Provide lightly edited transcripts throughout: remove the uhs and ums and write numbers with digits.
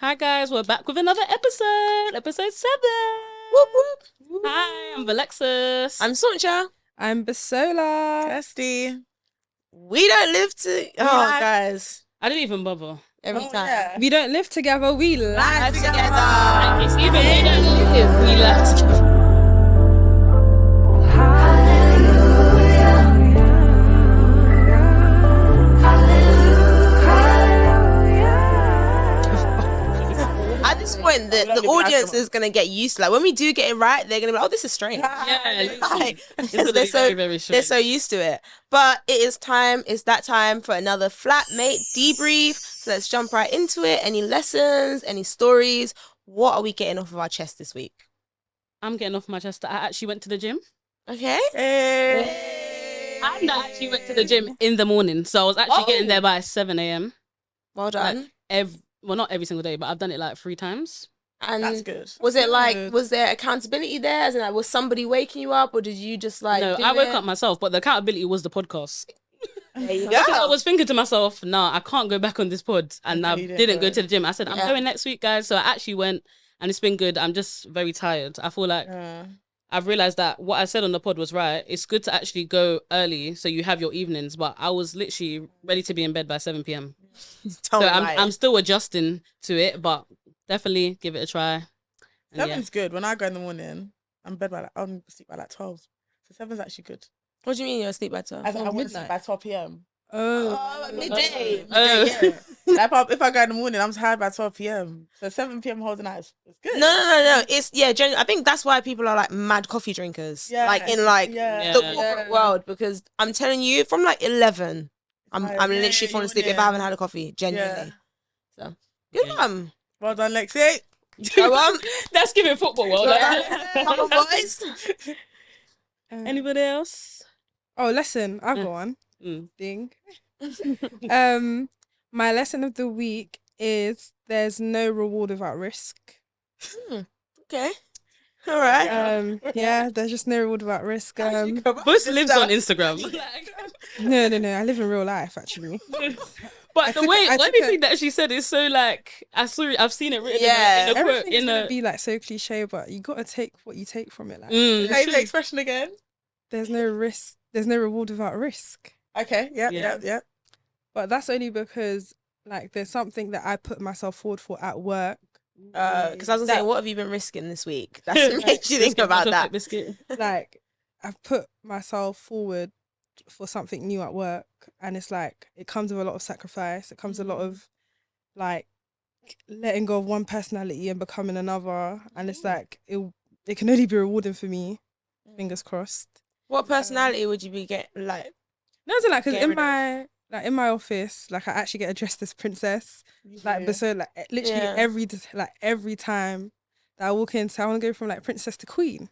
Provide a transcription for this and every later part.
Hi guys, we're back with another episode 7. Whoop, whoop. Hi, I'm Alexis. I'm Soncha. I'm Basola. Kirsty. We don't live to... Oh, guys. I didn't even bother. Every time. Yeah. We don't live together, we live together. It's even we don't live, we live together. At this point, the audience is going to get used to like when we do get it right, they're going to be like, oh, this is strange. Yeah, Like, it's because very, very they're strange. so used to it. But it's that time for another flatmate debrief. So let's jump right into it. Any lessons, any stories? What are we getting off of our chest this week? I'm getting off my chest that I actually went to the gym. Okay. And I actually went to the gym in the morning. So I was actually getting there by 7 a.m. Well done. Well, not every single day, but I've done it like 3 times. And That's good. was it like, Good. was there accountability there? As in, like, was somebody waking you up, or did you just like? No, do I woke it? up myself, but the accountability was the podcast. There you Because I go. was thinking to myself, nah, I can't go back on this pod. And I You didn't go to the gym. I said, I'm Yeah. going next week, guys. So I actually went and it's been good. I'm just very tired. I feel like I've realised that what I said on the pod was right. It's good to actually go early so you have your evenings. But I was literally ready to be in bed by 7 p.m. Tell So me I'm about it. I'm still adjusting to it, but definitely give it a try. And yeah. 7's good. When I go in the morning, I'm in bed by I'm sleep by like 12. So 7's actually good. What do you mean you're asleep by 12? As I want to sleep by 12 p.m. Oh, midday. Oh. Like if I go in the morning, I'm tired by 12 p.m. So 7 p.m. whole the night is good. No. It's I think that's why people are like mad coffee drinkers. Yeah. Like in like Yeah. the Yeah. corporate world, because I'm telling you, from like 11, I'm Right. literally Yeah, falling asleep yeah. if I haven't had a coffee. Genuinely. Yeah. So good Yeah. one. Well done, Lexi. Go on. That's giving football well. Come on, boys. Anybody else? Oh, lesson. I've got one Mm. thing. My lesson of the week is there's no reward without risk. Okay. All right. Yeah, there's just no reward without risk. Bush lives on Instagram. No, I live in real life actually. But the took way it- I took everything that she said is so like I've seen it written Yeah. in a quote Everything's in gonna a be like so cliche, but you gotta take what you take from it. Like, Mm, Say the expression again. there's no risk. There's no reward without risk. Okay. Yeah. Yeah. But that's only because like there's something that I put myself forward for at work. Because I was gonna say, what have you been risking this week? That's what makes you think Biscuit, about chocolate that. biscuit. Like I've put myself forward for something new at work, and it's like it comes with a lot of sacrifice. It comes with a lot of like letting go of one personality and becoming another, and it's like it can only be rewarding for me. Fingers crossed. What personality would you be getting like? No, it's like because Get rid of. in my office, like I actually get addressed as princess. Like, but so like literally Yeah. every time that I walk in, so I want to go from like princess to queen.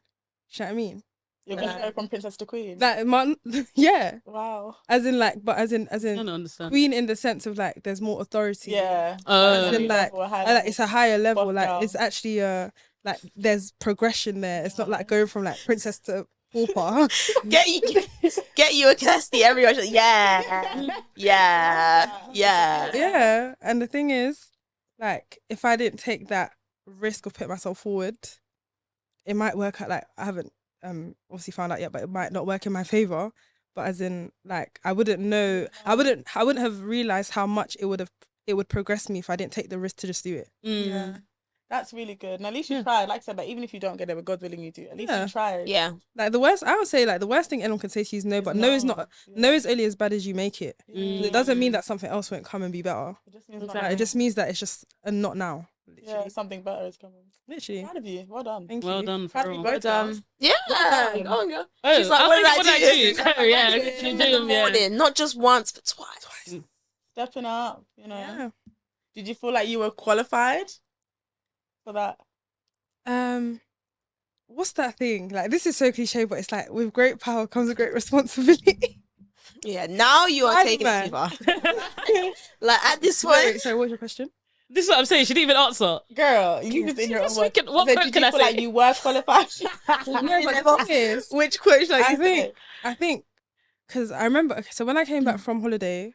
You know what I mean? You're going to go from princess to queen. Like, yeah, Wow. as in like, but as in I don't understand. queen in the sense of like there's more authority. Yeah. As in, like, High like it's a higher level. Boss Like girl. it's actually like there's progression there. It's not like going from like princess to pauper. Get you a Kirsty. Everyone's like, yeah. Yeah, and the thing is, like, if I didn't take that risk of putting myself forward, it might work out. Like, I haven't obviously found out yet, but it might not work in my favor. But as in, like, I wouldn't have realized how much it would progress me if I didn't take the risk to just do it. Mm. Yeah. That's really good. And at least you tried. Like I said, like, even if you don't get it, but God willing you do, at least you tried. Yeah. Like I would say, like the worst thing anyone can say to you is no, but no is not. No is only as bad as you make it. Mm. It doesn't mean that something else won't come and be better. It just means Exactly. Like, it just means that it's just a not now. Literally. yeah, something better is coming. Literally. Proud of you. Well done. Thank Well you. done Proud for of you real. both. Yeah. Go on, girl. Oh, She's like, I what think did I do? Oh yeah, you In do, the yeah. morning, not just once, but twice. Stepping up, you know. Yeah. Did you feel like you were qualified for that? What's that thing? Like, this is so cliche, but it's like with great power comes a great responsibility. Yeah, now you are Bad taking man. it too far. Like at this point, Wait, sorry, what's your question? This is what I'm saying. She didn't even answer. Girl, you just in your own Just words. thinking, what I said, quote did can you I feel say? like you were qualified? No, but the thing is, Which quote should I I think- say? I think, because I remember, okay, so when I came back from holiday,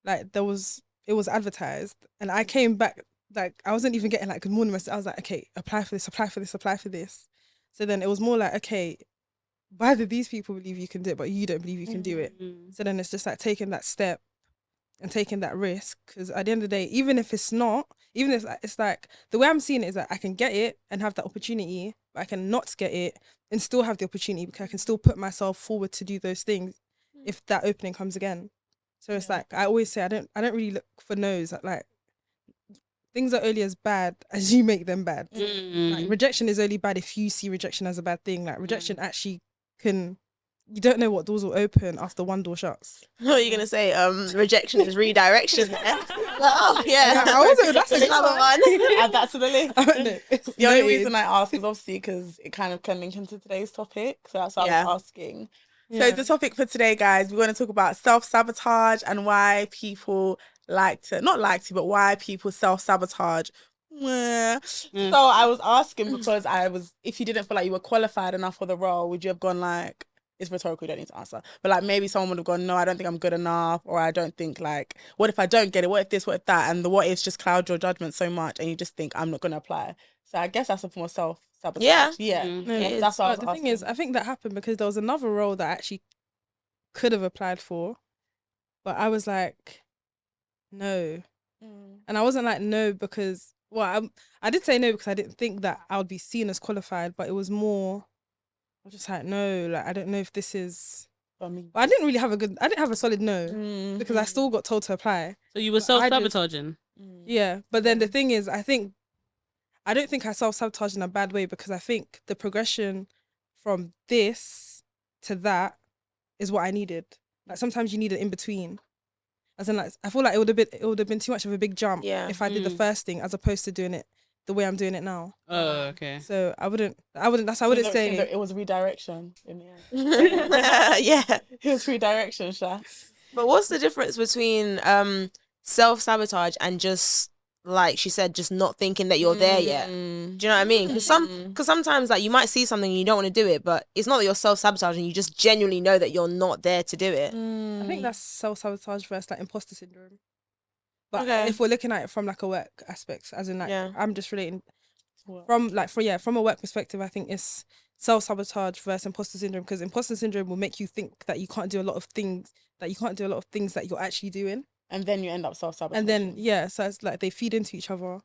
like it was advertised, and I came back like I wasn't even getting like good morning message. I was like, okay, apply for this, apply for this, apply for this. So then it was more like, okay, why do these people believe you can do it, but you don't believe you can do it? So then it's just like taking that step and taking that risk. Because at the end of the day, even if it's not, even if it's like, the way I'm seeing it is that I can get it and have that opportunity, but I can not get it and still have the opportunity because I can still put myself forward to do those things if that opening comes again. So it's like, I always say, I don't really look for no's. Like, things are only as bad as you make them bad. Like, rejection is only bad if you see rejection as a bad thing. Like, rejection actually can, you don't know what doors will open after one door shuts. What are you gonna say? Rejection is redirection. Oh yeah, I wasn't. That's another one. Add that to the list. No, The only reason I ask is obviously because it kind of can link into today's topic. So that's why I was asking. Yeah. So the topic for today, guys, we're going to talk about self-sabotage and why people but why people self-sabotage. So I was asking because if you didn't feel like you were qualified enough for the role, would you have gone like, it's rhetorical, you don't need to answer, but like maybe someone would have gone, no, I don't think I'm good enough, or I don't think, like, what if I don't get it? What if this, what if that? And the what ifs just cloud your judgment so much and you just think, I'm not going to apply. So I guess that's a form of self-sabotage. Yeah. No, That's what I was the asking. thing is, I think that happened because there was another role that I actually could have applied for, but I was like, no. And I wasn't like, no, because, well, I did say no because I didn't think that I would be seen as qualified, but it was more, I was just like, no, like, I don't know if this is, but I didn't have a solid no because I still got told to apply. So you were self-sabotaging? Yeah, but then the thing is, I don't think I self-sabotage in a bad way because I think the progression from this to that is what I needed. Like, sometimes you need an in-between. As in, like, I feel like it would have been too much of a big jump if I did the first thing as opposed to doing it the way I'm doing it now. Oh, okay. So I wouldn't say it was redirection in the end. Yeah. It was redirection, Sha. But what's the difference between self-sabotage and just, like she said, just not thinking that you're there yet? Do you know what I mean? Because sometimes, like, you might see something and you don't want to do it, but it's not that you're self-sabotaging, you just genuinely know that you're not there to do it. I think that's self-sabotage versus like imposter syndrome. But Okay. if we're looking at it from like a work aspect, as in like I'm just relating from a work perspective, I think it's self-sabotage versus imposter syndrome, because imposter syndrome will make you think that you can't do a lot of things that you're actually doing. And then you end up self-sabotaging. And then, so it's like they feed into each other.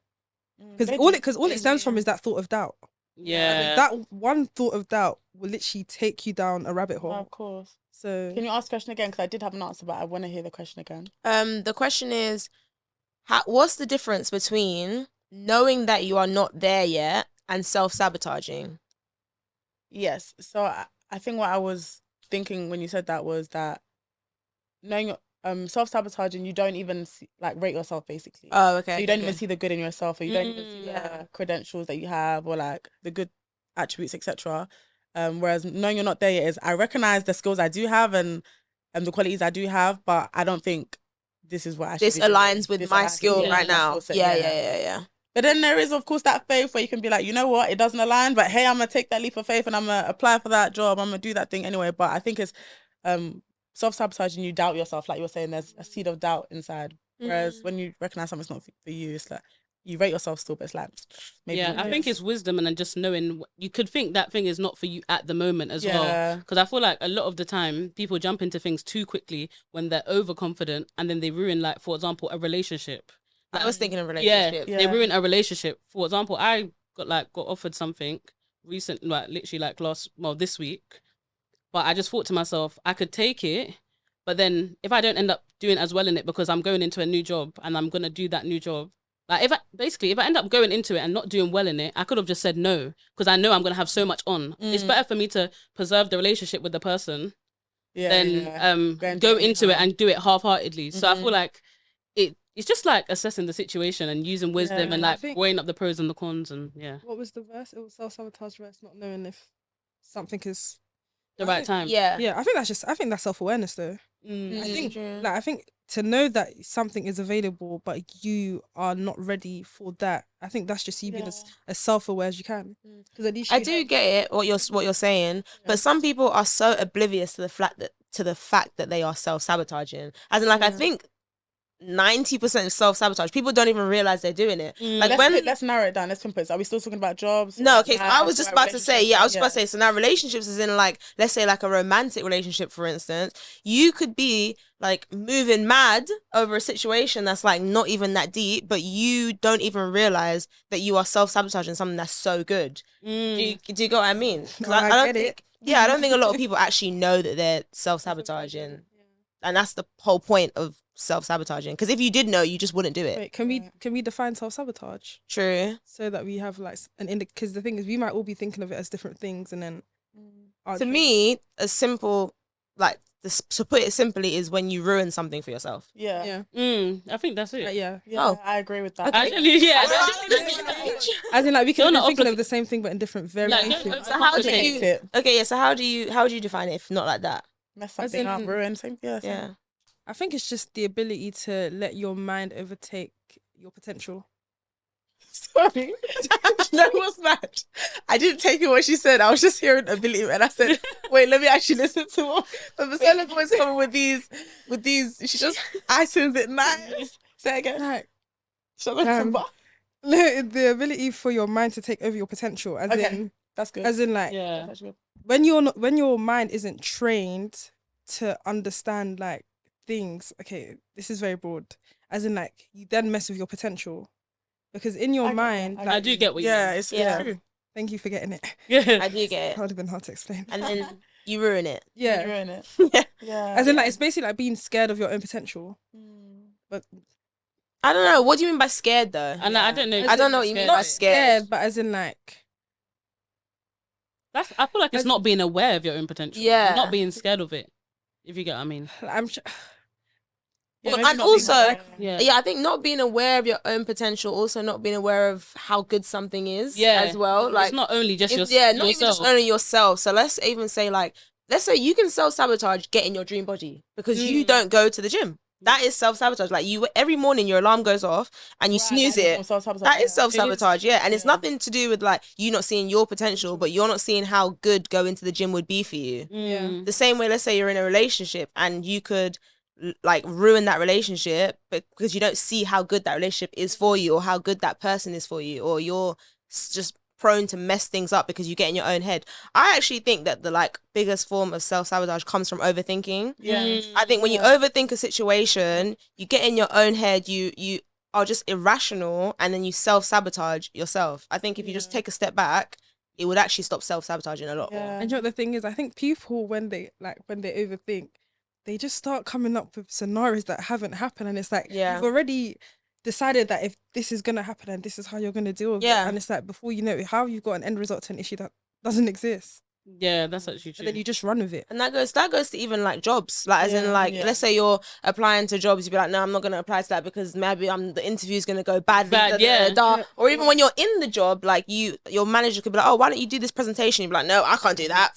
Because all it stems from is that thought of doubt. Yeah. That one thought of doubt will literally take you down a rabbit hole. Of course. So can you ask the question again? Because I did have an answer, but I want to hear the question again. The question is, what's the difference between knowing that you are not there yet and self-sabotaging? Yes. So I think what I was thinking when you said that was that knowing self-sabotaging, you don't even rate yourself, basically. Oh, okay. So you don't even see the good in yourself, or you don't even see the credentials that you have, or like the good attributes, etc. Whereas knowing you're not there yet is, I recognize the skills I do have and the qualities I do have, but I don't think this is what I should this be doing. aligns with my skill right now. Yeah. But then there is, of course, that faith where you can be like, you know what, it doesn't align, but hey, I'm gonna take that leap of faith and I'm gonna apply for that job. I'm gonna do that thing anyway. But I think it's self-sabotaging. You doubt yourself, like you were saying. There's a seed of doubt inside. Whereas when you recognize something's not for you, it's like you rate yourself still, but it's like maybe. Yeah, I think it's wisdom, and then just knowing you could think that thing is not for you at the moment as well. Because I feel like a lot of the time people jump into things too quickly when they're overconfident, and then they ruin, like, for example, a relationship. Like, I was thinking of relationships. Yeah, they ruin a relationship. For example, I got offered something recent, like literally like this week, but I just thought to myself, I could take it, but then if I don't end up doing as well in it because I'm going into a new job and I'm gonna do that new job, like if I end up going into it and not doing well in it, I could have just said no because I know I'm gonna have so much on. It's better for me to preserve the relationship with the person than go into it and do it half-heartedly. So I feel like it's just like assessing the situation and using wisdom and like weighing up the pros and the cons. And what was the verse? It was self-sabotage versus not knowing if something is the right time. Yeah, I think that's self-awareness though. I think to know that something is available but you are not ready for that, I think that's just you being as self-aware as you can. Because at least I do get it what you're saying, but some people are so oblivious to the fact that they are self-sabotaging. As in, like, I think 90% self-sabotage. People don't even realize they're doing it. Like let's narrow it down. Let's pinpoint. Are we still talking about jobs? No, okay. So I was just about to say, so now relationships is in like, let's say like a romantic relationship, for instance. You could be like moving mad over a situation that's like not even that deep, but you don't even realize that you are self-sabotaging something that's so good. Do you get what I mean? Because I don't think, I don't think a lot of people actually know that they're self-sabotaging. And that's the whole point of self-sabotaging. Because if you did know, you just wouldn't do it. Wait, can we define self-sabotage? True. So that we have like because the thing is, we might all be thinking of it as different things, and then to me, a simple, like to put it simply, is when you ruin something for yourself. Yeah. I think that's it. Yeah, Oh, I agree with that. Actually, yeah. As in, like, we can be thinking of the same thing but in different variations. So how do you? Okay, yeah. So how do you define it if not like that? Mess something up, ruin something. Yeah. I think it's just the ability to let your mind overtake your potential. Sorry. No, what's mad? I didn't take it what she said. I was just hearing ability, and I said, "Wait, let me actually listen to what." But Marcella's always coming with these. She just items it nice. Say it again. Like, Shut up. the ability for your mind to take over your potential, as in that's good. As in, like, when your mind isn't trained to understand like things. Okay, this is very broad. As in, like, you then mess with your potential. Because in your mind... I do get what you mean. It's true. Thank you for getting it. Yeah. I do get it. That would have been hard to explain. And then you ruin it. Yeah. You ruin it. Yeah. As in, like, it's basically like being scared of your own potential. But... I don't know. What do you mean by scared, though? And I don't know. I don't know what you mean by scared. But as in, like... I feel like it's not being aware of your own potential. Yeah. Not being scared of it, if you get what I mean. I'm sure... and also, I think not being aware of your own potential, also not being aware of how good something is as well. Like, it's not only just yourself. Yeah, not even just only yourself. So let's even say, like, let's say you can self-sabotage getting your dream body because you don't go to the gym. That is self-sabotage. Like, you every morning your alarm goes off and you snooze it. That is self-sabotage, And it's nothing to do with like you not seeing your potential, but you're not seeing how good going to the gym would be for you. Yeah. The same way, let's say you're in a relationship and you could like ruin that relationship because you don't see how good that relationship is for you or how good that person is for you, or you're just prone to mess things up because you get in your own head. I actually think that the like biggest form of self-sabotage comes from overthinking. I think when you overthink a situation, you get in your own head, you are just irrational, and then you self-sabotage yourself. I think if you just take a step back, it would actually stop self-sabotaging a lot more. And you know what the thing is, I think people when they overthink, they just start coming up with scenarios that haven't happened, and it's like you've already decided that if this is gonna happen and this is how you're gonna deal with it, and it's like before you know it, how you've got an end result to an issue that doesn't exist. Yeah, that's actually true. And then you just run with it. And that goes to even like jobs. Like, as in, like, let's say you're applying to jobs, you'd be like, no, I'm not going to apply to that because maybe the interview's going to go badly. Or even when you're in the job, like, your manager could be like, oh, why don't you do this presentation? You'd be like, no, I can't do that.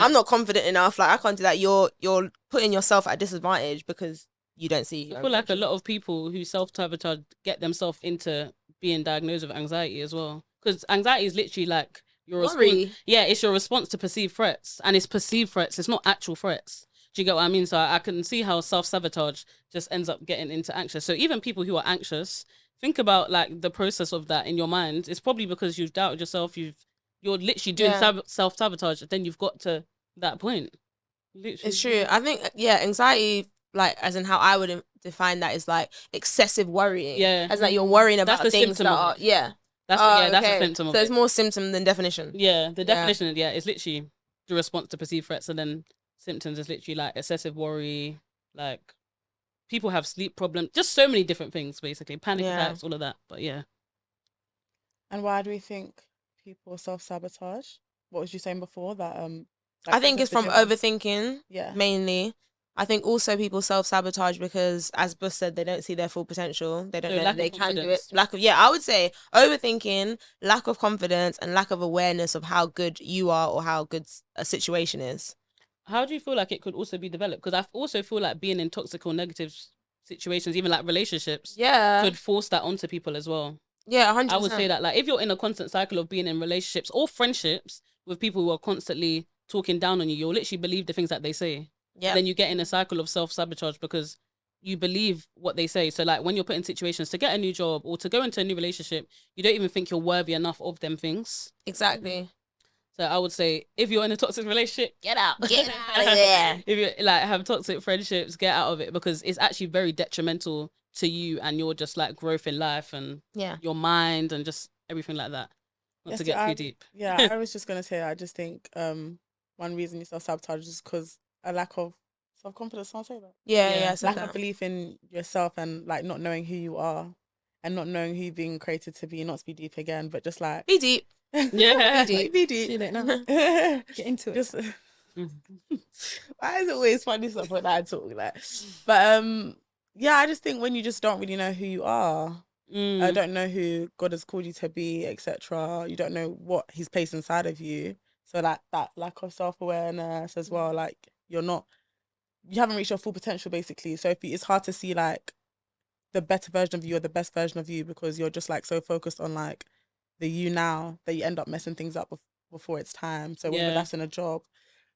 I'm not confident enough. Like, I can't do that. You're putting yourself at a disadvantage because you don't see. I feel like a lot of people who self-sabotage get themselves into being diagnosed with anxiety as well. Because anxiety is literally like, it's your response to perceived threats, and it's perceived threats. It's not actual threats. Do you get what I mean? So I can see how self-sabotage just ends up getting into anxious. So even people who are anxious, think about like the process of that in your mind. It's probably because you've doubted yourself. You're literally doing self-sabotage. Then you've got to that point. Literally. It's true. I think anxiety, like, as in how I would define that, is like excessive worrying. Yeah, as like you're worrying about things that are That's a symptom of it. So it's more symptom than definition. Yeah, the definition, is literally the response to perceived threats, and then symptoms is literally like excessive worry, like people have sleep problems, just so many different things, basically. Panic attacks, all of that. But yeah. And why do we think people self-sabotage? What was you saying before? That I think it's from overthinking, mainly. I think also people self-sabotage because, as Bus said, they don't see their full potential. They don't know that they can do it. I would say overthinking, lack of confidence, and lack of awareness of how good you are or how good a situation is. How do you feel like it could also be developed? Because I also feel like being in toxic or negative situations, even like relationships, could force that onto people as well. Yeah, 100%. I would say that, like, if you're in a constant cycle of being in relationships or friendships with people who are constantly talking down on you, you'll literally believe the things that they say. Yeah. Then you get in a cycle of self-sabotage because you believe what they say. So like when you're put in situations to get a new job or to go into a new relationship, you don't even think you're worthy enough of them things. Exactly. So I would say if you're in a toxic relationship, get out. Get out of there. If you like have toxic friendships, get out of it, because it's actually very detrimental to you and your just like growth in life and your mind and just everything like that. Not to get too deep. Yeah, I was just gonna say, I just think one reason you self-sabotage is because a lack of self-confidence. Someone say that. Yeah. Lack of belief in yourself and like not knowing who you are and not knowing who you've been created to be. Not to be deep again, but just like be deep. Yeah, be deep. Be deep. See that now. Get into it. Just, why is it always funny stuff when I talk like? But yeah, I just think when you just don't really know who you are, I don't know who God has called you to be, etc. You don't know what He's placed inside of you. So like that lack of self-awareness as well, like you haven't reached your full potential basically. So it's hard to see like the better version of you or the best version of you because you're just like so focused on like the you now that you end up messing things up before it's time. So whether that's in a job,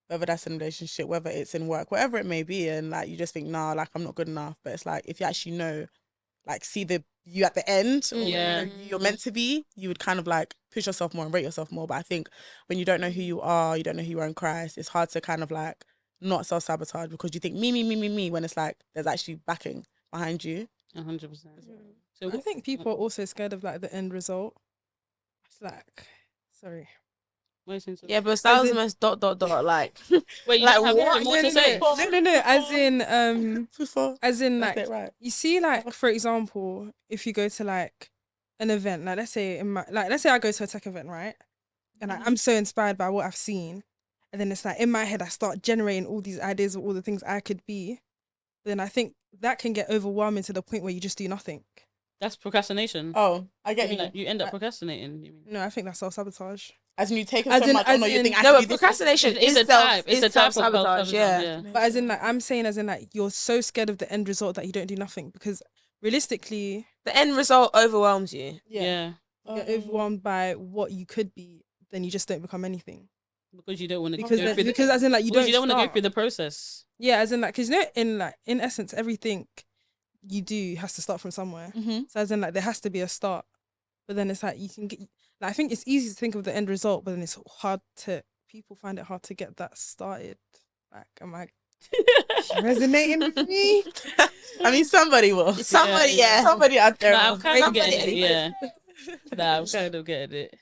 whether that's in a relationship, whether it's in work, whatever it may be, and like you just think, nah, like I'm not good enough. But it's like if you actually know, like see the you at the end, or you're meant to be, you would kind of like push yourself more and rate yourself more. But I think when you don't know who you are, you don't know who you are in Christ, it's hard to kind of like not self-sabotage because you think me when it's like there's actually backing behind you. 100%. So I think people are also scared of like the end result. It's like, sorry. Yeah, but that was the most ... like. Wait, you like have what? more to say? No. As in like right. you see, like for example, if you go to like an event, like let's say I go to a tech event, right? And I'm so inspired by what I've seen, and then it's like in my head I start generating all these ideas of all the things I could be. But then I think that can get overwhelming to the point where you just do nothing. That's procrastination. Oh, I get you. Like, you end up procrastinating. You mean? No, I think that's self-sabotage. As in you take so much on, or you think no, but procrastination is a type. It's a type of self-sabotage. Yeah. But as in like I'm saying, as in like you're so scared of the end result that you don't do nothing because realistically, the end result overwhelms you. Yeah. You're overwhelmed by what you could be, then you just don't become anything. Because you don't want to because as in like you don't want to go through the process. Yeah, as in like because you know in essence everything you do has to start from somewhere. So as in like there has to be a start, but then it's like you can get. Like, I think it's easy to think of the end result, but then it's hard people find it hard to get that started. Like, am I resonating with me? I mean, somebody will. Somebody out there. I'm kind of getting it. Yeah. I'm kind of getting it.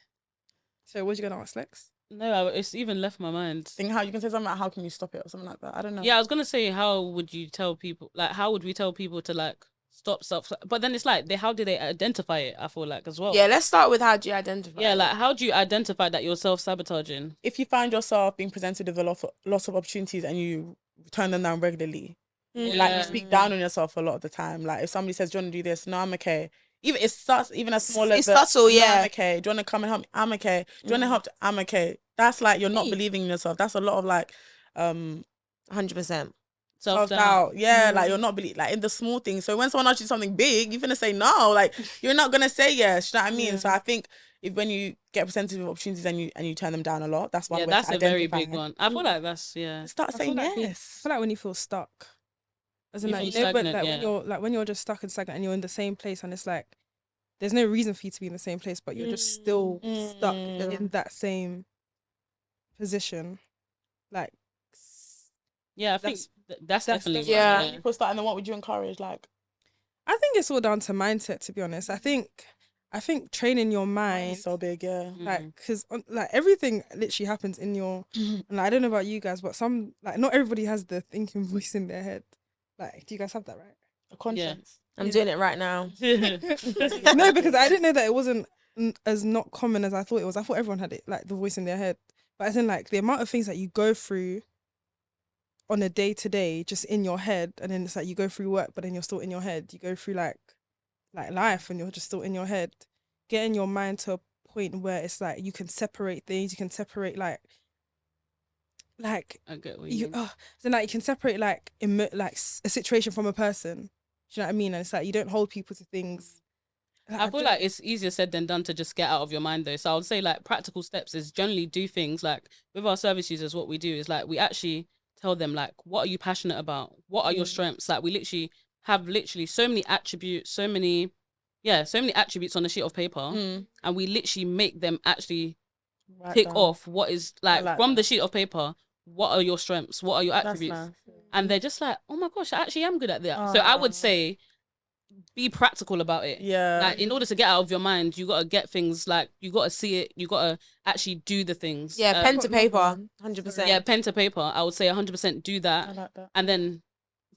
So, what you gonna ask, Lex? No, it's even left my mind. Think how you can say something like, how can you stop it or something like that? I don't know. Yeah, I was gonna say, how would you tell people? Like, how would we tell people to like stop self? But then it's like, how do they identify it? I feel like as well. Yeah, let's start with how do you identify? Yeah, like how do you identify that you're self-sabotaging? If you find yourself being presented with lots of opportunities and you turn them down regularly, like you speak down on yourself a lot of the time. Like if somebody says, "Do you want to do this?" No, I'm okay. Even it starts even as small as it's subtle. Yeah, I'm okay. Do you want to come and help me? I'm okay. Do you want to help? I'm okay. That's like you're not believing in yourself. That's a lot of like 100% self-doubt. Yeah, like you're not like in the small things. So when someone asks you something big, you're gonna say no. Like you're not gonna say yes. You know what I mean? So I think when you get presented with opportunities and you turn them down a lot, that's one. Yeah, that's a very big one. I feel like that's Start saying yes. I feel like when you feel stuck, as in like when you're just stuck and stagnant and you're in the same place and it's like there's no reason for you to be in the same place, but you're just still stuck in that same position. Like, yeah, I think that's definitely people start. And then what would you encourage? Like, I think it's all down to mindset. To be honest, I think training your mind so big, like because like everything literally happens in your. And like, I don't know about you guys, but not everybody has the thinking voice in their head. Like, do you guys have that, right? A conscience. I'm doing it right now. No, because I didn't know that it wasn't as not common as I thought it was. I thought everyone had it, like the voice in their head. But as in like the amount of things that you go through on a day to day, just in your head, and then it's like you go through work, but then you're still in your head. You go through like life, and you're just still in your head. Getting your mind to a point where it's like you can separate things. You can separate like I get what you mean. So like you can separate like a situation from a person. Do you know what I mean? And it's like you don't hold people to things. I feel like it's easier said than done to just get out of your mind though. So I would say like practical steps is generally do things like with our service users. What we do is like we actually tell them like, what are you passionate about? What are your strengths? Like we literally have literally so many attributes, so many attributes on a sheet of paper, and we literally make them actually tick off what is like from the sheet of paper. What are your strengths? What are your attributes? Nice. And they're just like, oh my gosh, I actually am good at that. So I would say, be practical about it. Yeah. Like, in order to get out of your mind, you got to get things, like, you got to see it. You got to actually do the things. Yeah, pen to paper, 100%. Yeah, pen to paper. I would say 100% do that. I like that. And then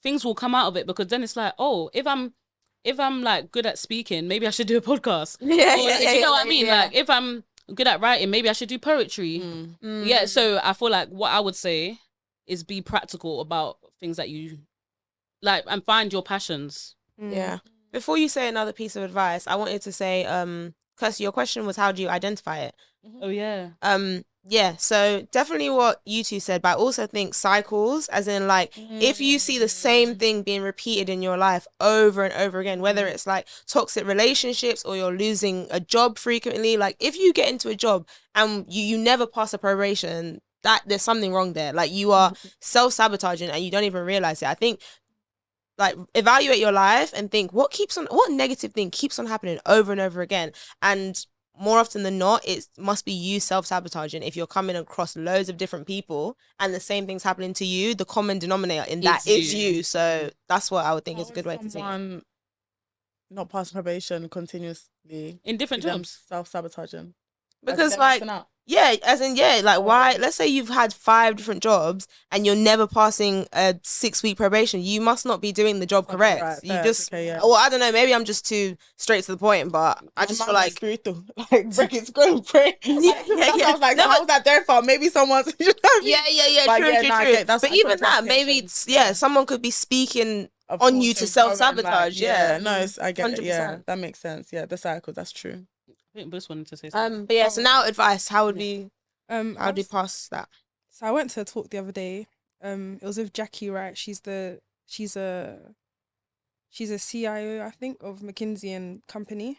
things will come out of it, because then it's like, oh, if I'm like good at speaking, maybe I should do a podcast. Yeah, You know what I mean? Yeah. Like, if I'm good at writing, maybe I should do poetry. Yeah, so I feel like what I would say is be practical about things that you like, and find your passions. Yeah. Before you say another piece of advice, I wanted to say, Kirsty, your question was, how do you identify it? Oh yeah. Yeah, so definitely what you two said, but I also think cycles, as in, like, if you see the same thing being repeated in your life over and over again, whether it's like toxic relationships or you're losing a job frequently, like, if you get into a job and you never pass a probation, that there's something wrong there. Like, you are self-sabotaging and you don't even realize it. I think, like, evaluate your life and think, what negative thing keeps on happening over and over again? And more often than not, it must be you self-sabotaging. If you're coming across loads of different people and the same thing's happening to you, the common denominator in that is you. So that's what I would think is a good way to think. Someone not passing probation continuously In different jobs. Self-sabotaging. Because, like, why, let's say you've had 5 different jobs and you're never passing a 6-week probation, you must not be doing the job correct. Right, you just, well, I don't know, maybe I'm just too straight to the point, but I just feel like, spiritual, like, break it, go and pray. I was like, how was that their fault? Maybe someone's, true. But even that, maybe it's, someone could be speaking on you to self-sabotage. I get 100%. it. Yeah, that makes sense. Yeah, the cycle, that's true. I think Bruce wanted to say something. But yeah, so now advice. How would we pass that? So I went to a talk the other day. It was with Jackie, right? She's a CIO, I think, of McKinsey and Company.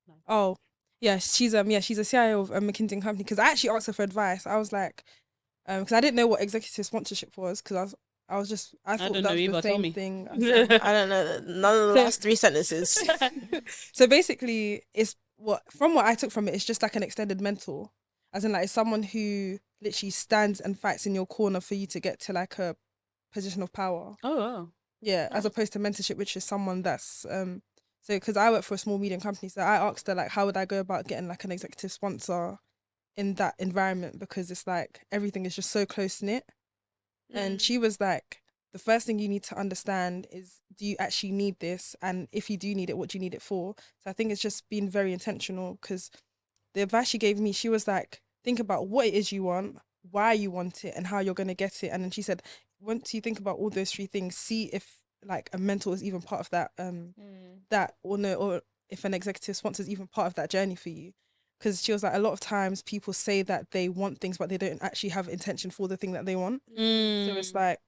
No. Oh, yeah, she's a CIO of McKinsey and Company. Because I actually asked her for advice. I was like, because I didn't know what executive sponsorship was, because I thought that was the same thing. I don't know none of the last 3 sentences. So basically, from what I took from it, it's just like an extended mentor, as in, like, it's someone who literally stands and fights in your corner for you to get to, like, a position of power. Oh, wow. Yeah, as opposed to mentorship, which is someone that's so, because I work for a small medium company, so I asked her, like, how would I go about getting, like, an executive sponsor in that environment, because it's like everything is just so close knit. And she was like, the first thing you need to understand is, do you actually need this? And if you do need it, what do you need it for? So I think it's just being very intentional, because the advice she gave me, she was like, think about what it is you want, why you want it, and how you're going to get it. And then she said, once you think about all those 3 things, see if, like, a mentor is even part of that, or if an executive sponsor is even part of that journey for you. Because she was like, a lot of times people say that they want things, but they don't actually have intention for the thing that they want. So it's like,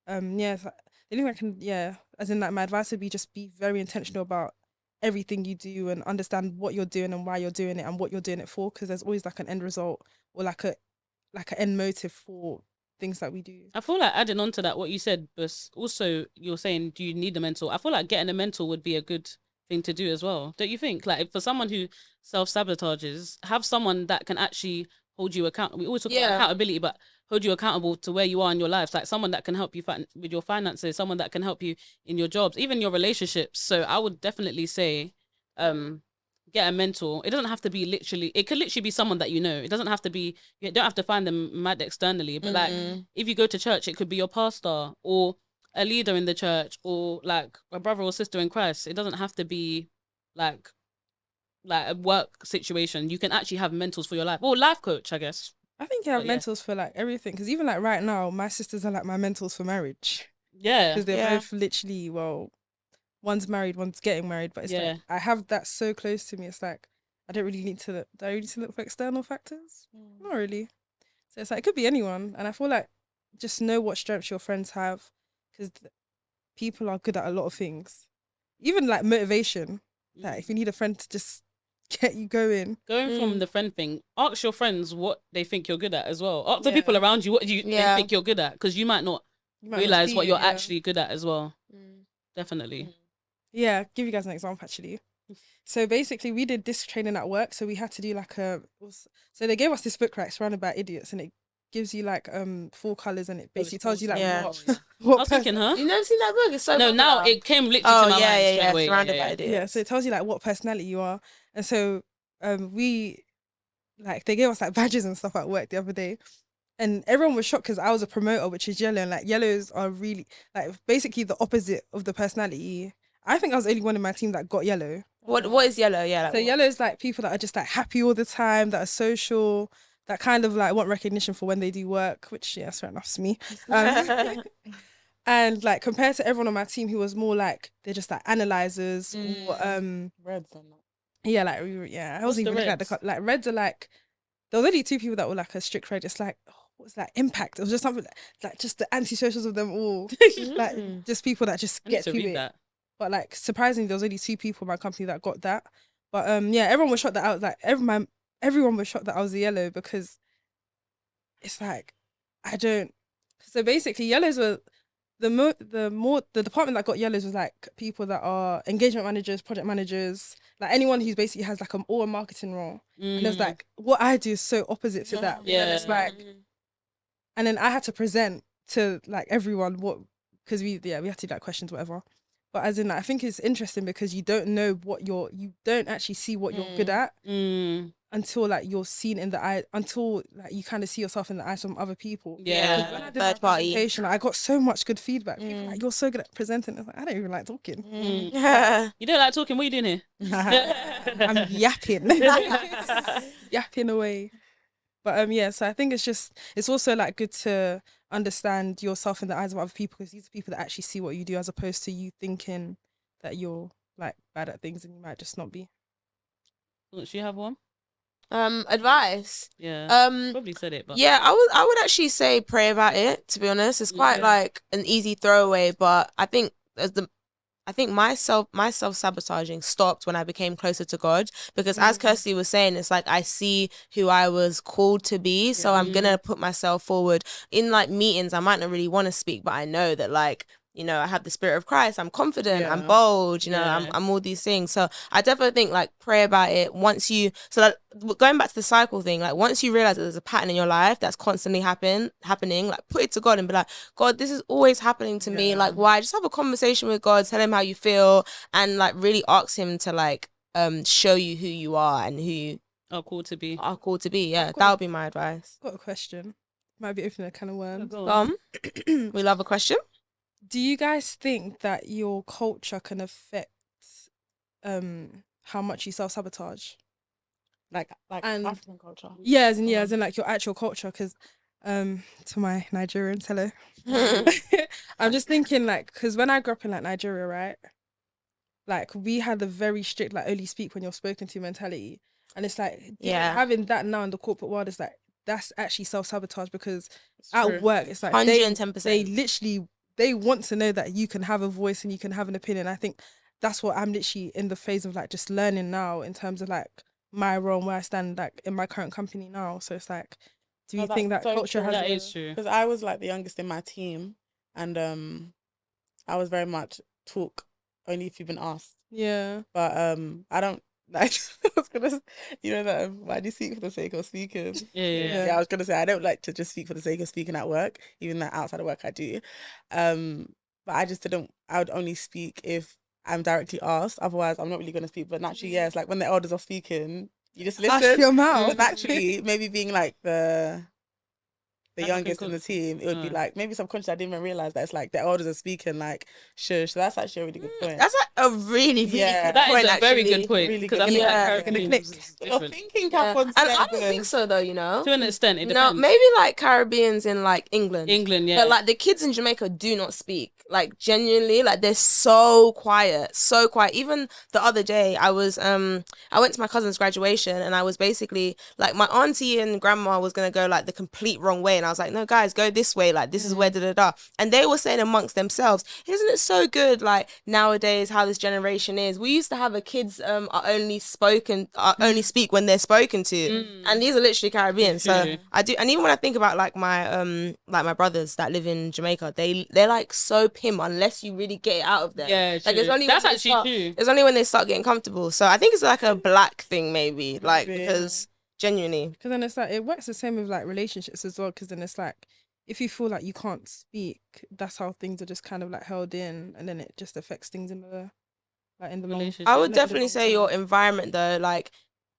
the thing I can, as in, like, my advice would be just be very intentional about everything you do and understand what you're doing and why you're doing it and what you're doing it for, because there's always, like, an end result or like an end motive for things that we do. I feel like, adding on to that, what you said, but also you're saying, do you need a mentor? I feel like getting a mentor would be a good thing to do as well. Don't you think? Like, for someone who self-sabotages, have someone that can actually hold you accountable. We always talk about accountability, but hold you accountable to where you are in your life. Like, someone that can help you with your finances, someone that can help you in your jobs, even your relationships. So I would definitely say, get a mentor. It doesn't have to be it could literally be someone that you know. It doesn't have to be, you don't have to find them mad externally. But like, if you go to church, it could be your pastor or a leader in the church, or like a brother or sister in Christ. It doesn't have to be like a work situation. You can actually have mentors for your life, or life coach, I guess. I think you have mentors for, like, everything, because even, like, right now, my sisters are, like, my mentors for marriage. Yeah, because they're both literally, well, one's married, one's getting married, but it's like, I have that so close to me. It's like, I don't really need to look. Do I really need to look for external factors? Not really. So it's like, it could be anyone, and I feel like just know what strengths your friends have, because people are good at a lot of things, even, like, motivation. Like, if you need a friend to just get you going. Going from the friend thing, ask your friends what they think you're good at as well. Ask the people around you what they think you're good at, because you might not realize what you're actually good at as well. Definitely. Yeah, give you guys an example actually. So basically, we did disc training at work. So we had to do like so they gave us this book, right, Surrounded by Idiots, and it gives you like 4 colors, and it basically tells you like Yeah. I what was thinking, huh? You never seen that book? It's so No, now popular. it came literally Oh to my yeah, mind yeah, straight yeah. away. Surrounded by Yeah. ideas. yeah. So it tells you like what personality you are, and so we like they gave us like badges and stuff at work the other day. And everyone was shocked because I was a promoter, which is yellow. And like yellows are really like basically the opposite of the personality. I think I was the only one in my team that got yellow. What is yellow? Yeah. Like So yellow is like people that are just like happy all the time, that are social, that kind of like want recognition for when they do work, which yeah, that's fair enough to me. And like compared to everyone on my team who was more like they're just like analyzers or Reds are not. yeah, like I What's wasn't the even looking at reds? like reds are like there was only 2 people that were like a strict red. It's like what was that impact? It was just something like just the antisocials of them all, like just people that just I need get to to read it. that. But like surprisingly, there was only 2 people in my company that got that. But yeah, everyone was shocked that I was like everyone was shocked that I was a yellow because it's like I don't. So basically, yellows were the department that got yellows was like people that are engagement managers, project managers, like anyone who's basically has like a marketing role. And it was like what I do is so opposite to that. Yeah. And it's like, and then I had to present to like everyone what because we had to do like questions whatever. But as in, like, I think it's interesting because you don't know you don't actually see what you're good at until like you're seen in the eye, until like you kind of see yourself in the eyes from other people. Yeah. When I did my Third party. presentation, I got so much good feedback. People were like, you're so good at presenting. I was like, I don't even like talking. You don't like talking? What are you doing here? I'm yapping. Yapping away. But yeah, so I think it's also like good to understand yourself in the eyes of other people because these are people that actually see what you do as opposed to you thinking that you're like bad at things and you might just not be. Don't you have one? Advice. Yeah. Probably said it, but Yeah, I would actually say pray about it, to be honest. It's quite like an easy throwaway, but I think my self-sabotaging stopped when I became closer to God because as Kirsty was saying, it's like I see who I was called to be, so I'm gonna put myself forward in like meetings. I might not really want to speak, but I know that like, you know, I have the Spirit of Christ. I'm confident. I'm bold. You know, I'm all these things. So I definitely think like pray about it. Going back to the cycle thing, like once you realize that there's a pattern in your life that's constantly happening, like put it to God and be like, God, this is always happening to me. Like why? Just have a conversation with God. Tell him how you feel, and like really ask him to like show you who you are and who you are called to be. Yeah, that would be my advice. I've got a question. Might be opening a can of worms. We love a question. Do you guys think that your culture can affect how much you self-sabotage? Like And- African culture. Yeah, as in like your actual culture. Because to my Nigerians, hello. I'm just thinking like because when I grew up in like Nigeria, right, like we had a very strict like only speak when you're spoken to mentality, and it's like having that now in the corporate world is like that's actually self-sabotage because at work it's like 110%. they literally they want to know that you can have a voice and you can have an opinion. I think that's what I'm literally in the phase of like just learning now in terms of like my role and where I stand like in my current company now. So it's like, do you think that so culture true. has That is true. Because I was like the youngest in my team, and I was very much talk only if you've been asked. Yeah. But I don't like. I was gonna, you know that why do you speak for the sake of speaking? Yeah. I was gonna say I don't like to just speak for the sake of speaking at work, even though outside of work I do. But I just didn't. I would only speak if I'm directly asked. Otherwise, I'm not really gonna speak. But naturally, it's like when the elders are speaking, you just listen. Hush your mouth. But naturally, maybe being like the African youngest in the culture. team, it would be like maybe subconsciously I didn't even realize that it's like the elders are speaking like shush. So that's actually a really good point. That's like a really good That point, is a very actually. good point Really because good I think point. like Yeah. Caribbean Gonna is You're different. thinking cap on And I don't seven. think so though, you know. To an extent, it No, depends. maybe like Caribbeans in like England. Yeah. But like the kids in Jamaica do not speak. Like genuinely, like they're so quiet. Even the other day, I went to my cousin's graduation and I was basically like my auntie and grandma was gonna go like the complete wrong way, and I was like, no, guys, go this way. Like, this is where da-da-da. And they were saying amongst themselves, isn't it so good, like, nowadays, how this generation is? We used to have kids are only speak when they're spoken to. And these are literally Caribbean. So I do. And even when I think about, like, my brothers that live in Jamaica, they're like, so pim unless you really get it out of them. Yeah, like, that's actually true. It's only when they start getting comfortable. So I think it's like a black thing, maybe. Like, because... Genuinely, because then it's like it works the same with like relationships as well, because then it's like if you feel like you can't speak, that's how things are just kind of like held in, and then it just affects things in the Relationship. I would definitely say your environment though, like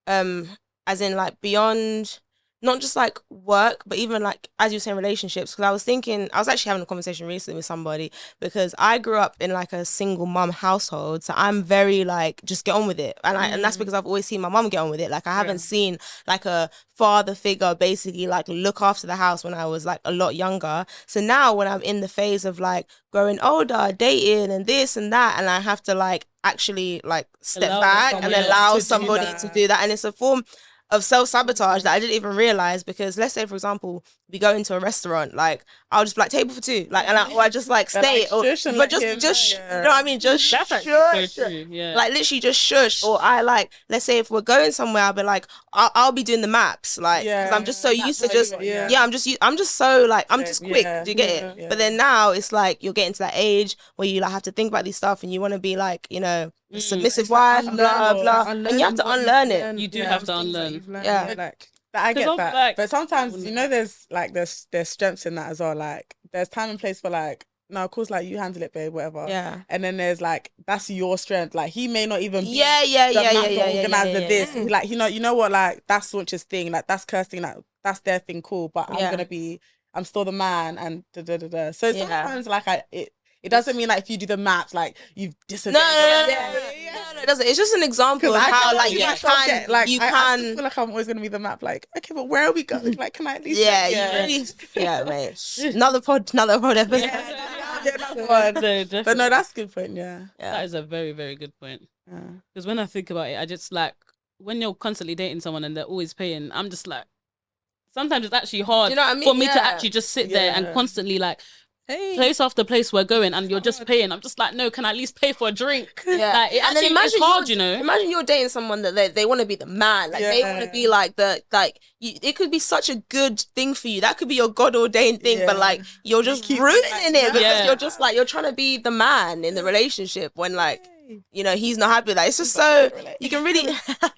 as in like beyond not just like work, but even like as you were saying, relationships. Because I was actually having a conversation recently with somebody, because I grew up in like a single mum household, so I'm very like just get on with it, and that's because I've always seen my mum get on with it. Like I haven't seen like a father figure basically like look after the house when I was like a lot younger. So now when I'm in the phase of like growing older, dating and this and that, and I have to like actually like step back and allow somebody to do that, and it's a form of self-sabotage that I didn't even realize. Because let's say, for example, we go into a restaurant, like I'll just be like, table for two, like, or I just like stay, like, or shush and but let just him, you know what I mean, just That's shush, actually so true. Yeah. like literally just shush. Or I like, let's say if we're going somewhere, I'll be like, I'll be doing the maps, like, because I'm just so used to just I'm just so like I'm just quick. Do you get it? Yeah. But then now it's like you're getting to that age where you like have to think about these stuff, and you want to be like, you know, a submissive wife, blah blah, and you have to unlearn it. You do have to unlearn. Yeah. Like I get that, like, but sometimes you know there's strengths in that as well. Like there's time and place for like, no, of course, like you handle it, babe, whatever. Yeah. And then there's like that's your strength. Like he may not even be organizer this. Like you know what, like that's Launch's thing. Like that's Kirsty's thing. Like that's their thing. Cool, but I'm still the man and da da da da. So sometimes like it doesn't mean like if you do the maps like you've disobeyed. No, it doesn't. It's just an example of how like you can I feel like I'm always gonna be the map. Like, okay, but where are we going? Like, can I at least? Mate. Another pod episode. But no, that's a good point. Yeah, that is a very, very good point. Because when I think about it, I just like when you're constantly dating someone and they're always paying, I'm just like, sometimes it's actually hard for me to actually just sit there and constantly like, place after place we're going and you're just paying. I'm just like, no, can I at least pay for a drink? Yeah. Like, and then imagine it's hard, you know. Imagine you're dating someone that they want to be the man. Like they want to be like it could be such a good thing for you. That could be your God ordained thing, but like you're just ruining it because you're just like you're trying to be the man in the relationship when like, you know, he's not happy. Like it's just so you can really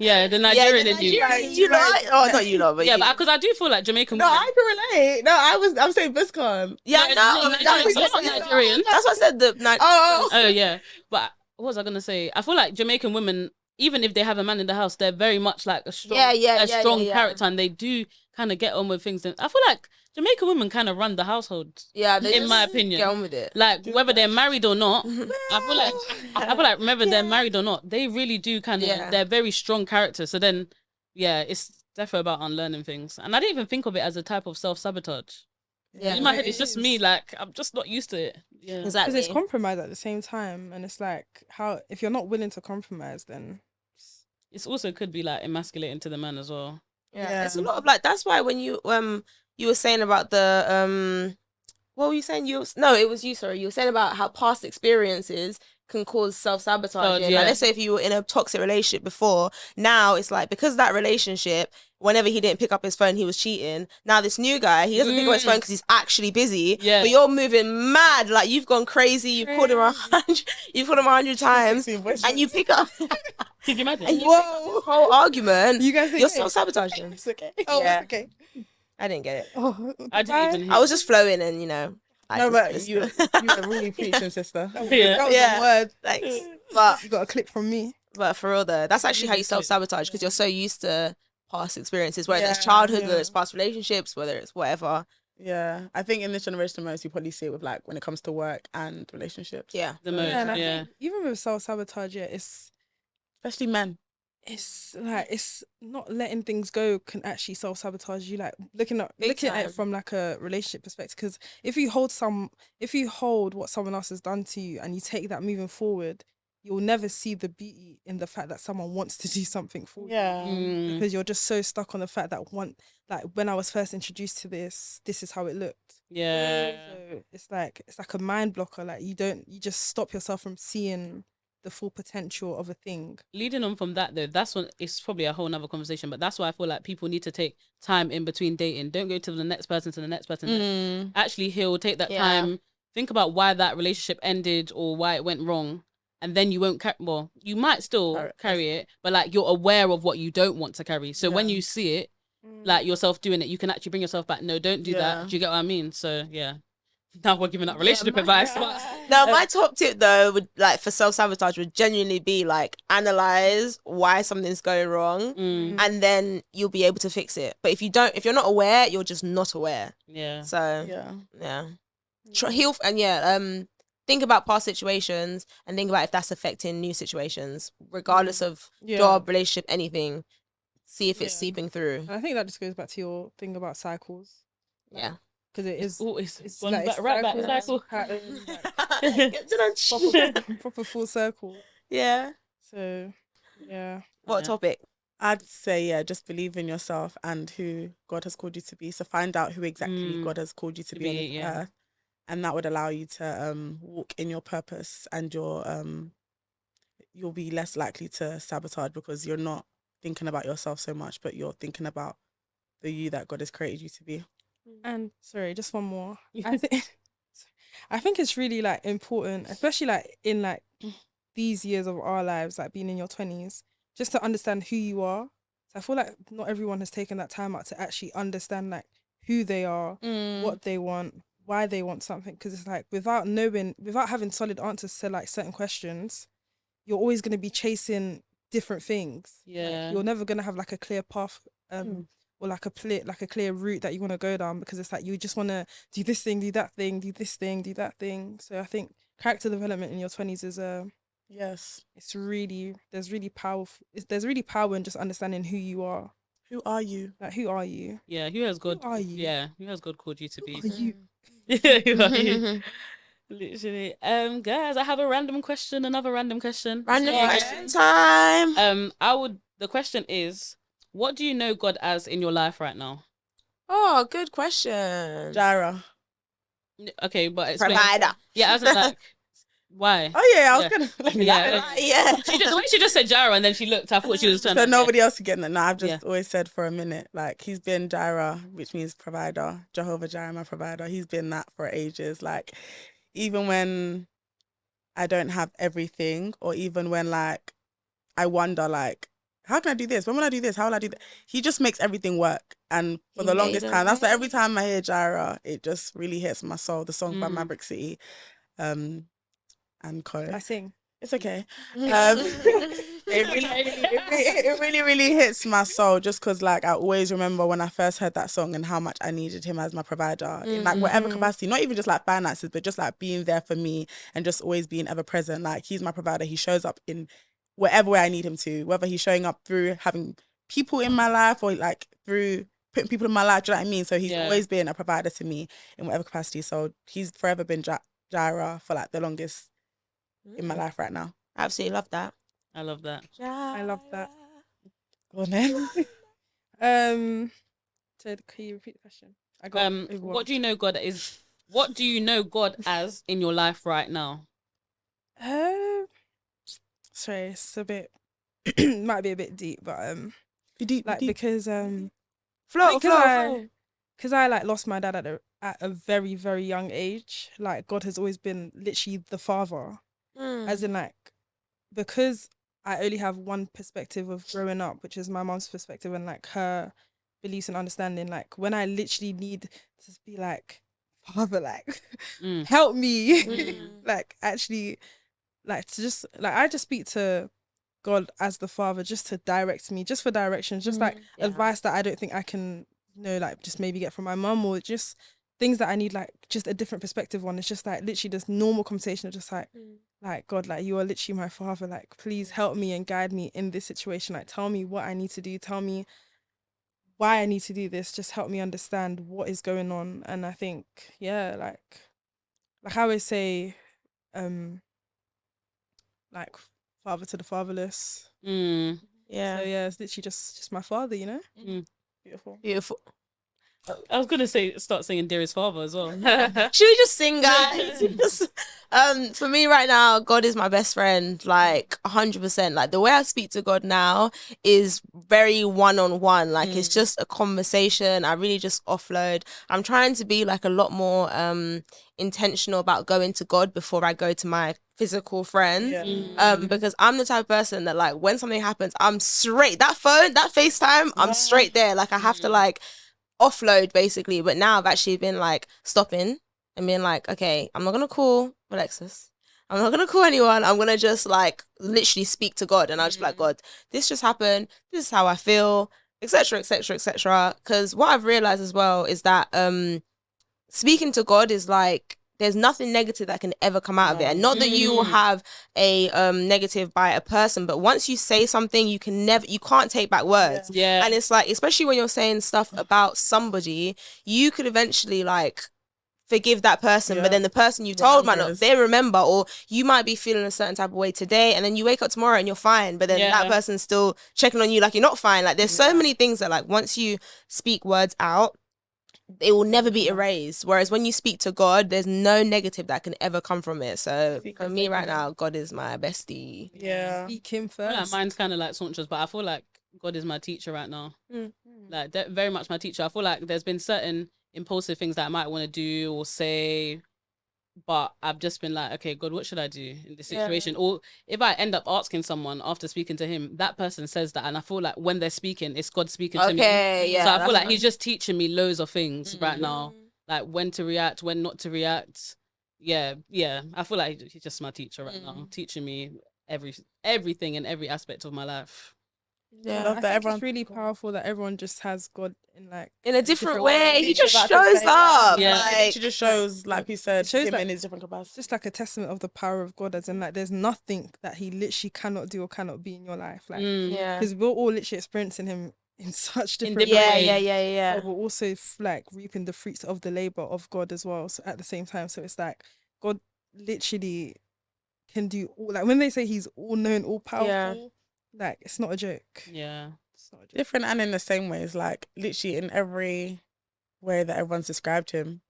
the Nigerian in you. You know, not you know, but but because I do feel like Jamaican women. I can relate. No, I'm saying Biscon. Yeah, Nigerian. That's what I said. Oh yeah. But what was I gonna say? I feel like Jamaican women, even if they have a man in the house, they're very much like a strong character, and they do kind of get on with things. And I feel like Jamaican women kind of run the household. Yeah, in my opinion, get on with it. Like whether they're married or not, I feel like whether they're married or not, they really do kind of. They're very strong characters. So then, it's definitely about unlearning things. And I didn't even think of it as a type of self-sabotage. Yeah, in my head, it's just me. Like I'm just not used to it. Yeah, exactly. Because it's compromise at the same time, and it's like how if you're not willing to compromise, then it's also could be like emasculating to the man as well. Yeah, it's a lot of like. That's why when you were saying about the what were you saying? It was you. Sorry, you were saying about how past experiences can cause self-sabotage. Like, let's say if you were in a toxic relationship before, now it's like because of that relationship, whenever he didn't pick up his phone, he was cheating. Now this new guy, he doesn't pick up his phone because he's actually busy. Yeah. But you're moving mad, like you've gone crazy. You've called him 100 times, and you pick up. Did you imagine? And you pick up the whole argument. You guys, you're self-sabotaging. It's okay. Yeah. It's okay. I didn't get it. I didn't even. I was just flowing, and you know. But you were really preaching, sister. That was the word. Thanks. But you got a clip from me. But for real though, that's actually how you self-sabotage because you're so used to past experiences, whether it's childhood, whether it's past relationships, whether it's whatever. Yeah, I think in this generation, the most you probably see it with like when it comes to work and relationships. Yeah, the most. Yeah, even with self-sabotage, it's especially men. It's like it's not letting things go can actually self-sabotage you. Like looking at it from like a relationship perspective, because if you hold what someone else has done to you and you take that moving forward, you'll never see the beauty in the fact that someone wants to do something for Yeah. you, because you're just so stuck on the fact that when I was first introduced to this is how it looked. Yeah. So it's like a mind blocker. Like you just stop yourself from seeing the full potential of a thing. Leading on from that though, that's when it's probably a whole nother conversation, but that's why I feel like people need to take time in between dating. Don't go to the next person. Actually heal, take that time, think about why that relationship ended or why it went wrong, and then you won't you might still carry it, but like you're aware of what you don't want to carry. So when you see it, like yourself doing it, you can actually bring yourself back. No, don't do that. Do you get what I mean? So yeah. Now we're giving out relationship advice. But no, my top tip though would like for self-sabotage would genuinely be like analyze why something's going wrong, and then you'll be able to fix it. But if you're not aware, you're just not aware. Yeah. So yeah. Heal and think about past situations and think about if that's affecting new situations, regardless of job, relationship, anything. See if it's seeping through. And I think that just goes back to your thing about cycles. Yeah. Because it is. It's like cycle. Proper full circle. Yeah. So, yeah. What topic? I'd say, just believe in yourself and who God has called you to be. So find out who exactly God has called you to be on this earth. And that would allow you to walk in your purpose, and you'll be less likely to sabotage because you're not thinking about yourself so much, but you're thinking about the you that God has created you to be. And sorry, just one more. I think it's really like important, especially like in like these years of our lives, like being in your 20s, just to understand who you are. So I feel like not everyone has taken that time out to actually understand like who they are, what they want, why they want something. Because it's like without having solid answers to like certain questions, you're always going to be chasing different things. Yeah. Like, you're never going to have like a clear path or like a clear route that you want to go down, because it's like you just want to do this thing, do that thing, do this thing, do that thing. So I think character development in your 20s is it's really there's really power in just understanding who you are. Who are you? Like, who are you? Yeah, who has God? Who are you? Yeah, who has God called you to be? Who are you? Who are you? Literally. Guys, I have another random question. Random question time. The question is, what do you know God as in your life right now? Oh, good question. Jara. Okay, but it's provider. Yeah, I was like, why? Oh yeah, I was gonna. Yeah. She just said Jara and then she looked. I thought she was trying. So nobody else could get that. No, I've just always said for a minute, like he's been Jara, which means provider. Jehovah Jireh, my provider. He's been that for ages. Like even when I don't have everything, or even when like I wonder like, how can I do this? When will I do this? How will I do that? He just makes everything work. And for the longest time, that's like every time I hear Jara, it just really hits my soul. The song by Maverick City, and Co. I sing. It's okay. It really hits my soul, just because like I always remember when I first heard that song and how much I needed him as my provider in like whatever capacity, not even just like finances, but just like being there for me and just always being ever present. Like he's my provider. He shows up in whatever way I need him to, whether he's showing up through having people in my life or like through putting people in my life. Do you know what I mean? So he's always been a provider to me in whatever capacity. So he's forever been Jira for like the longest in my life right now. Absolutely love that. I love that. I love that. Go on then. So can you repeat the question? I got what do you know God is? What do you know God as in your life right now? Sorry, it's a bit might be a bit deep, but deep. Because flow. Because I like lost my dad at a very, very young age. Like God has always been literally the father, as in like, because I only have one perspective of growing up, which is my mom's perspective and like her beliefs and understanding. Like when I literally need to be like, Father, like help me, like actually, like to just like I just speak to God as the father just to direct me, just for direction, just like advice that I don't think I can, like just maybe get from my mum, or just things that I need like just a different perspective on. It's just like literally this normal conversation of just like God, like you are literally my father, like please help me and guide me in this situation, like tell me what I need to do, tell me why I need to do this, just help me understand what is going on. And I think like I always say like father to the fatherless. Mm. Yeah. So yeah, it's literally just my father, you know. Mm. Beautiful. I was gonna say start singing "Dearest Father" as well. Should we just sing, guys? For me right now, God is my best friend, like 100%. Like the way I speak to God now is very one-on-one. Like it's just a conversation. I really just offload. I'm trying to be like a lot more intentional about going to God before I go to my physical friends. Because I'm the type of person that like when something happens, I'm straight. That phone, that FaceTime, I'm straight there. Like I have to like offload basically. But now I've actually been like stopping and being like, okay, I'm not gonna call Alexis, I'm not gonna call anyone, I'm gonna just like literally speak to God. And I'll just be like, God, this just happened, this is how I feel, etc, etc, etc. Because what I've realized as well is that speaking to God is like there's nothing negative that can ever come out of it. And not that you will have a negative by a person, but once you say something, you can't take back words. Yeah. And it's like, especially when you're saying stuff about somebody, you could eventually like forgive that person, but then the person you told might not, they remember, or you might be feeling a certain type of way today, and then you wake up tomorrow and you're fine, but then that person's still checking on you like you're not fine. Like there's so many things that like once you speak words out, it will never be erased. Whereas when you speak to God, there's no negative that can ever come from it. So for me right now, God is my bestie. Yeah. Speak him I feel like first. mine's kind of like Saunchers, but I feel like God is my teacher right now. Like very much my teacher. I feel like there's been certain impulsive things that I might want to do or say, but I've just been like, okay, God, what should I do in this situation? Or if I end up asking someone after speaking to him, that person says that, and I feel like when they're speaking, it's God speaking to me. Yeah, so I feel like he's just teaching me loads of things right now, like when to react, when not to react. Yeah. I feel like he's just my teacher right now, teaching me everything in every aspect of my life. Yeah, Love I that think it's really powerful that everyone just has God in a different way. He just About to shows say up. that. Like, She just shows, like you said, shows him that- in his different capacity. just like a testament of the power of God, as in like there's nothing that he literally cannot do or cannot be in your life. Like because we're all literally experiencing him in such different ways. Yeah. But we're also like reaping the fruits of the labor of God as well. So at the same time, so it's like God literally can do all. Like when they say he's all knowing, all powerful, like it's not a joke. Yeah. It's not a joke. Different and in the same ways, like literally in every way that everyone's described him,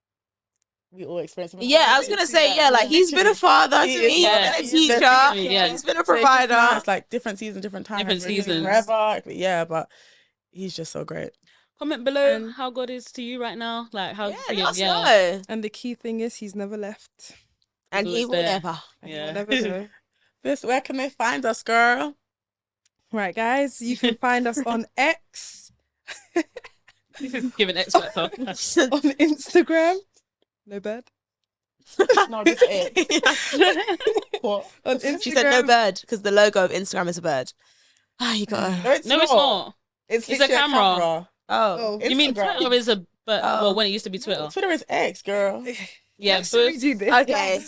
we all experience him. Yeah, I was gonna say, like he's been a father to me, he's been a teacher, he's been a provider. It's like different seasons, different times, Different seasons. forever. Yeah, but he's just so great. Comment below how God is to you right now. Like how let us know. And the key thing is he's never left. And he will never. And he will never go. This, where can they find us, girl? Right, guys, you can find us on X, Give an expert talk. on Instagram. No bird. No, this is it. What? On Instagram. She said no bird because the logo of Instagram is a bird. Ah, you got No, it's not. It's a camera. Oh, You mean Instagram. Twitter is a well when it used to be Twitter. Twitter is X, girl. Yeah, Let's redo this. okay.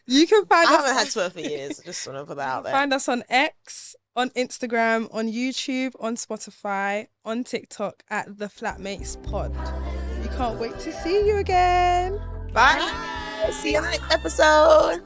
You can find I us. haven't had Twitter for years. I just want to put that out there. Find us on X, on Instagram, on YouTube, on Spotify, on TikTok at The Flatmates Pod. We can't wait to see you again. Bye. See you in the next episode.